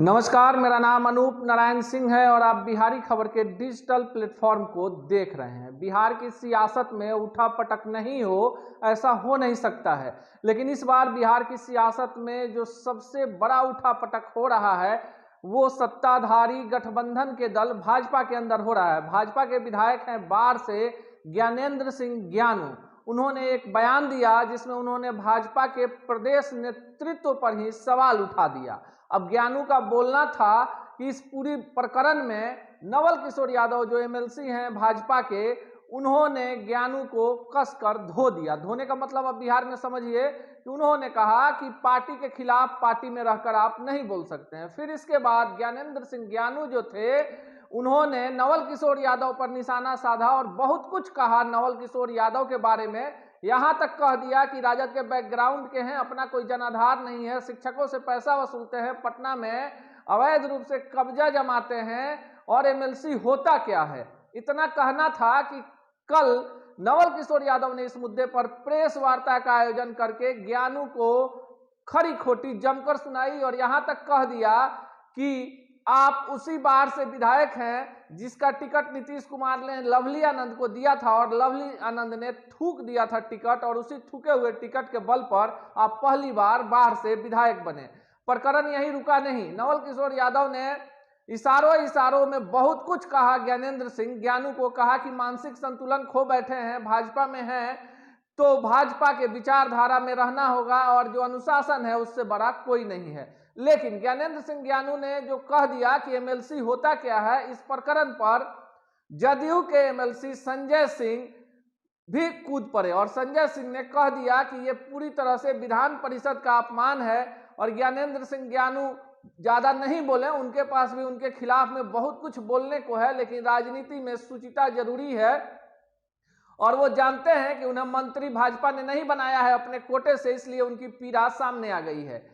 नमस्कार, मेरा नाम अनूप नारायण सिंह है और आप बिहारी खबर के डिजिटल प्लेटफॉर्म को देख रहे हैं। बिहार की सियासत में उठा पटक नहीं हो, ऐसा हो नहीं सकता है, लेकिन इस बार बिहार की सियासत में जो सबसे बड़ा उठा पटक हो रहा है वो सत्ताधारी गठबंधन के दल भाजपा के अंदर हो रहा है। भाजपा के विधायक हैं बाढ़ से ज्ञानेंद्र सिंह ज्ञानू। उन्होंने एक बयान दिया जिसमें उन्होंने भाजपा के प्रदेश नेतृत्व पर ही सवाल उठा दिया। अब ज्ञानू का बोलना था कि इस पूरी प्रकरण में नवल किशोर यादव जो एमएलसी हैं भाजपा के, उन्होंने ज्ञानू को कसकर धो दिया। धोने का मतलब अब बिहार में समझिए कि उन्होंने कहा कि पार्टी के खिलाफ पार्टी में रहकर आप नहीं बोल सकते हैं। फिर इसके बाद ज्ञानेंद्र सिंह ज्ञानू जो थे उन्होंने नवल किशोर यादव पर निशाना साधा और बहुत कुछ कहा नवल किशोर यादव के बारे में। यहाँ तक कह दिया कि राजद के बैकग्राउंड के हैं, अपना कोई जनाधार नहीं है, शिक्षकों से पैसा वसूलते हैं, पटना में अवैध रूप से कब्जा जमाते हैं और एमएलसी होता क्या है। इतना कहना था कि कल नवल किशोर यादव ने इस मुद्दे पर प्रेस वार्ता का आयोजन करके ज्ञानू को खरी खोटी जमकर सुनाई और यहाँ तक कह दिया कि आप उसी बार से विधायक हैं जिसका टिकट नीतीश कुमार ने लवली आनंद को दिया था और लवली आनंद ने थूक दिया था टिकट, और उसी थूके हुए टिकट के बल पर आप पहली बार बाहर से विधायक बने। प्रकरण यही रुका नहीं, नवल किशोर यादव ने इशारों में बहुत कुछ कहा। ज्ञानेंद्र सिंह ज्ञानू को कहा कि मानसिक संतुलन खो बैठे हैं, भाजपा में हैं तो भाजपा के विचारधारा में रहना होगा और जो अनुशासन है उससे बड़ा कोई नहीं है। लेकिन ज्ञानेंद्र सिंह ज्ञानू ने जो कह दिया कि एमएलसी होता क्या है, इस प्रकरण पर जदयू के एमएलसी संजय सिंह भी कूद पड़े और संजय सिंह ने कह दिया कि ये पूरी तरह से विधान परिषद का अपमान है। और ज्ञानेंद्र सिंह ज्ञानू ज्यादा नहीं बोले, उनके पास भी उनके खिलाफ में बहुत कुछ बोलने को है, लेकिन राजनीति में शुचिता जरूरी है और वो जानते हैं कि उन्हें मंत्री भाजपा ने नहीं बनाया है अपने कोटे से, इसलिए उनकी पीड़ा सामने आ गई है।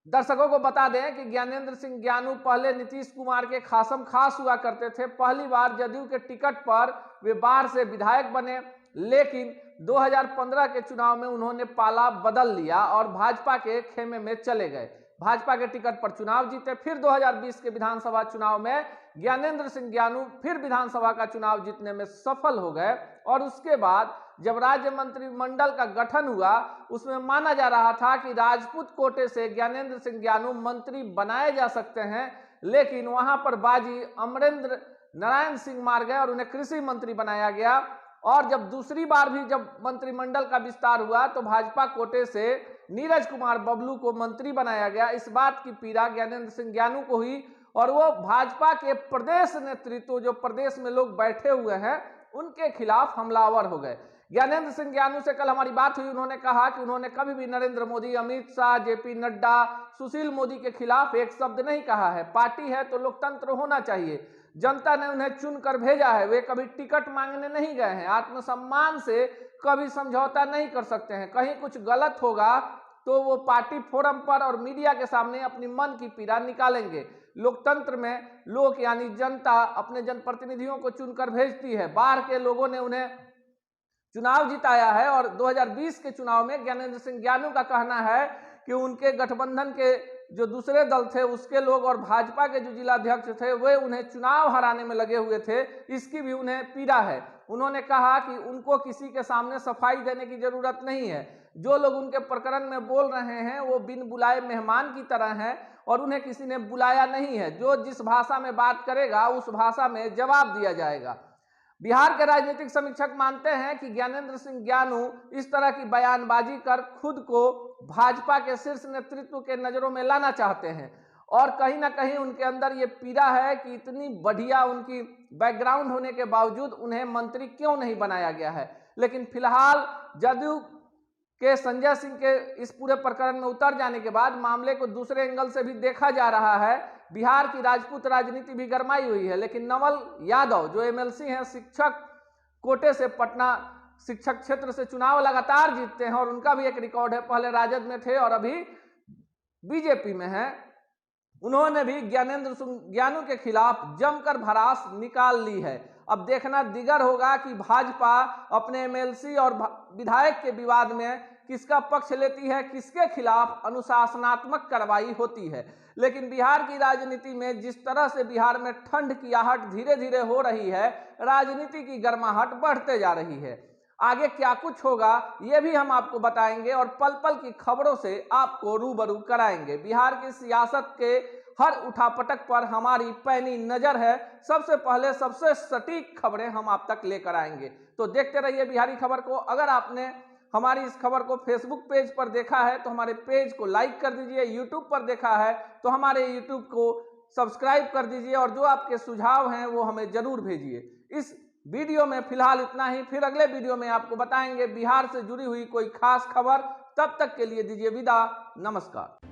दर्शकों को बता दें कि ज्ञानेंद्र सिंह ज्ञानू पहले नीतीश कुमार के खासम खास हुआ करते थे। पहली बार जदयू के टिकट पर वे बाढ़ से विधायक बने, लेकिन 2015 के चुनाव में उन्होंने पाला बदल लिया और भाजपा के खेमे में चले गए। भाजपा के टिकट पर चुनाव जीते। फिर 2020 के विधानसभा चुनाव में ज्ञानेंद्र सिंह ज्ञानू फिर विधानसभा का चुनाव जीतने में सफल हो गए और उसके बाद जब राज्य मंत्रिमंडल का गठन हुआ उसमें माना जा रहा था कि राजपूत कोटे से ज्ञानेंद्र सिंह ज्ञानू मंत्री बनाए जा सकते हैं, लेकिन वहां पर बाजी अमरेंद्र नारायण सिंह मार गए और उन्हें कृषि मंत्री बनाया गया। और जब दूसरी बार भी जब मंत्रिमंडल का विस्तार हुआ तो भाजपा कोटे से नीरज कुमार बबलू को मंत्री बनाया गया। इस बात की पीड़ा ज्ञानेंद्र सिंह ज्ञानू को हुई और वो भाजपा के प्रदेश नेतृत्व जो प्रदेश में लोग बैठे हुए हैं उनके खिलाफ हमलावर हो गए। ज्ञानेंद्र सिंह ज्ञानू से कल हमारी बात हुई, उन्होंने कहा कि उन्होंने कभी भी नरेंद्र मोदी, अमित शाह, जेपी नड्डा, सुशील मोदी के खिलाफ एक शब्द नहीं कहा है। पार्टी है तो लोकतंत्र होना चाहिए, जनता ने उन्हें चुनकर भेजा है, वे कभी टिकट मांगने नहीं गए हैं। आत्मसम्मान से कभी समझौता नहीं कर सकते हैं। कहीं कुछ गलत होगा तो वो पार्टी फोरम पर और मीडिया के सामने अपनी मन की पीड़ा निकालेंगे। लोकतंत्र में लोग यानी जनता अपने जनप्रतिनिधियों को चुनकर भेजती है। बाहर के लोगों ने उन्हें चुनाव जिताया है और 2020 के चुनाव में ज्ञानेंद्र सिंह ज्ञानू का कहना है कि उनके गठबंधन के जो दूसरे दल थे उसके लोग और भाजपा के जो जिलाध्यक्ष थे वे उन्हें चुनाव हराने में लगे हुए थे, इसकी भी उन्हें पीड़ा है। उन्होंने कहा कि उनको किसी के सामने सफाई देने की जरूरत नहीं है। जो लोग उनके प्रकरण में बोल रहे हैं वो बिन बुलाए मेहमान की तरह हैं और उन्हें किसी ने बुलाया नहीं है। जो जिस भाषा में बात करेगा उस भाषा में जवाब दिया जाएगा। बिहार के राजनीतिक समीक्षक मानते हैं कि ज्ञानेंद्र सिंह ज्ञानू इस तरह की बयानबाजी कर खुद को भाजपा के शीर्ष नेतृत्व के नजरों में लाना चाहते हैं और कहीं ना कहीं उनके अंदर ये पीड़ा है कि इतनी बढ़िया उनकी बैकग्राउंड होने के बावजूद उन्हें मंत्री क्यों नहीं बनाया गया है। लेकिन फिलहाल जदयू के संजय सिंह के इस पूरे प्रकरण में उतर जाने के बाद मामले को दूसरे एंगल से भी देखा जा रहा है। बिहार की राजपूत राजनीति भी गरमाई हुई है, लेकिन नवल यादव जो एमएलसी हैं, शिक्षक कोटे से पटना शिक्षक क्षेत्र से चुनाव लगातार जीतते हैं और उनका भी एक रिकॉर्ड है, पहले राजद में थे और अभी बीजेपी में हैं। उन्होंने भी ज्ञानेंद्र सिंह ज्ञानू के खिलाफ जमकर भड़ास निकाल ली है। अब देखना दिगर होगा कि भाजपा अपने एमएलसी और विधायक के विवाद में किसका पक्ष लेती है, किसके खिलाफ अनुशासनात्मक कार्रवाई होती है। लेकिन बिहार की राजनीति में जिस तरह से बिहार में ठंड की आहट धीरे धीरे हो रही है, राजनीति की गर्माहट बढ़ते जा रही है। आगे क्या कुछ होगा ये भी हम आपको बताएंगे और पल पल की खबरों से आपको रूबरू कराएंगे। बिहार की सियासत के हर उठापटक पर हमारी पैनी नजर है। सबसे पहले सबसे सटीक खबरें हम आप तक लेकर आएंगे, तो देखते रहिए बिहारी खबर को। अगर आपने हमारी इस खबर को फेसबुक पेज पर देखा है तो हमारे पेज को लाइक कर दीजिए, यूट्यूब पर देखा है तो हमारे यूट्यूब को सब्सक्राइब कर दीजिए और जो आपके सुझाव हैं वो हमें जरूर भेजिए। इस वीडियो में फिलहाल इतना ही, फिर अगले वीडियो में आपको बताएंगे बिहार से जुड़ी हुई कोई खास खबर। तब तक के लिए दीजिए विदा, नमस्कार।